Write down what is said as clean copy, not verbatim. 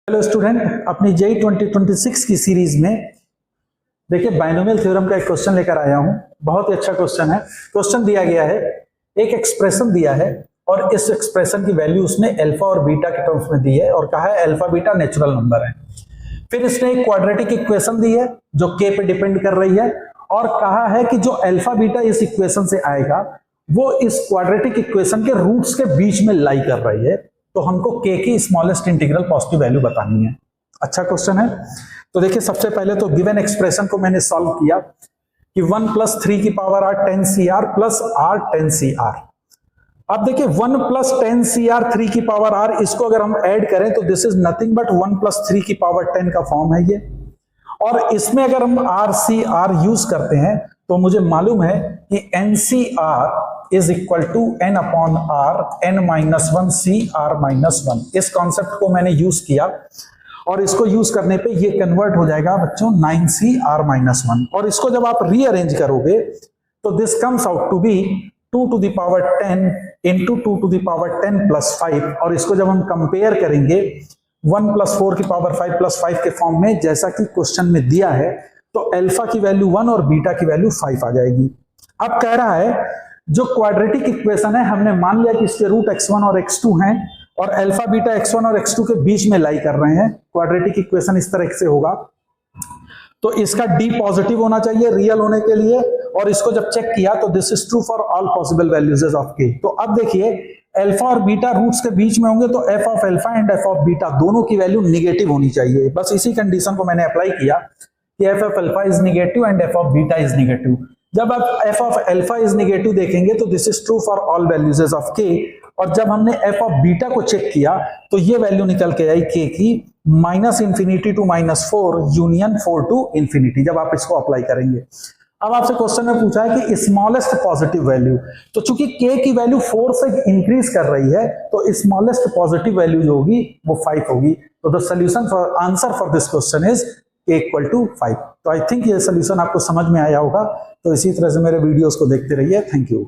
Hello student, अपनी JEE 2026 की series में देखिए बाइनोमियल थ्योरम का एक क्वेश्चन लेकर आया हूं। बहुत ही अच्छा क्वेश्चन है। क्वेश्चन दिया गया है, एक एक्सप्रेशन दिया है और इस एक्सप्रेशन की वैल्यू उसने अल्फा और बीटा के टर्म्स में दी है और कहा है अल्फा बीटा नेचुरल नंबर है। फिर इसने एक क्वाड्रेटिक इक्वेशन दी है जो के पे डिपेंड कर रही है और कहा है कि जो अल्फा बीटा इस इक्वेशन से आएगा वो इस क्वाड्रेटिक इक्वेशन के रूट्स के बीच में लाई कर रही है। तो हमको के की स्मॉलेस्ट इंटीग्रल पॉजिटिव वैल्यू बतानी है। अच्छा क्वेश्चन है। तो देखिए सबसे पहले तो गिवन एक्सप्रेशन को मैंने सॉल्व किया कि 1 + 3 की power r 10cr plus r 10cr। अब देखिए 1 + 10cr 3 की पावर r, इसको अगर हम ऐड करें तो दिस इज नथिंग बट 1 + 3 की पावर 10 का फॉर्म है ये। और इसमें अगर हम RCR यूज करते हैं तो मुझे मालूम है कि NCR is equal to n/r n-1 CR-1। इस कॉन्सेप्ट को मैंने यूज किया और इसको यूज करने पे ये कन्वर्ट हो जाएगा बच्चों 9CR-1। और इसको जब आप रीअरेंज करोगे तो this comes out to be 2 to the power 10 into 2 to the power 10 plus 5। और इसको जब हम कंपेयर करेंगे 1 + 4 की पावर 5 + 5 के फॉर्म में, जैसा कि क्वेश्चन में दिया है, तो अल्फा की वैल्यू 1 और बीटा की वैल्यू 5 आ जाएगी। अब कह रहा है जो क्वाड्रेटिक इक्वेशन है हमने मान लिया कि इसके रूट x1 और x2 हैं और अल्फा बीटा x1 और x2 के बीच में लाई कर रहे हैं। क्वाड्रेटिक इक्वेशन इस तरह से होगा तो इसका d पॉजिटिव होना चाहिए रियल होने के लिए। और इसको जब चेक किया तो this is true for all possible values of k। तो अब देखिए अल्फा और बीटा रूट्स के बीच में होंगे तो f of alpha and f of beta दोनों की वैल्यू निगेटिव होनी चाहिए। बस इसी कंडीशन को मैंने अप्लाई किया कि f of alpha is negative and f of beta is negative. जब आप f of alpha is negative देखेंगे तो this is true for all values of k। और जब हमने f ऑफ बीटा को चेक किया तो ये वैल्यू निकल के आई k की -∞ to -4 यूनियन 4 to ∞। जब आप इसको अप्लाई करेंगे, अब आपसे क्वेश्चन में पूछा है कि स्मॉलेस्ट पॉजिटिव वैल्यू, तो चूंकि k की वैल्यू 4 से इंक्रीज कर रही है तो स्मॉलेस्ट पॉजिटिव वैल्यू जो होगी वो 5 होगी। तो the solution for answer for this question is k = 5। तो आई थिंक ये सोल्यूशन आपको समझ में आया होगा। तो इसी तरह से मेरे वीडियोस को देखते रहिए। Thank you.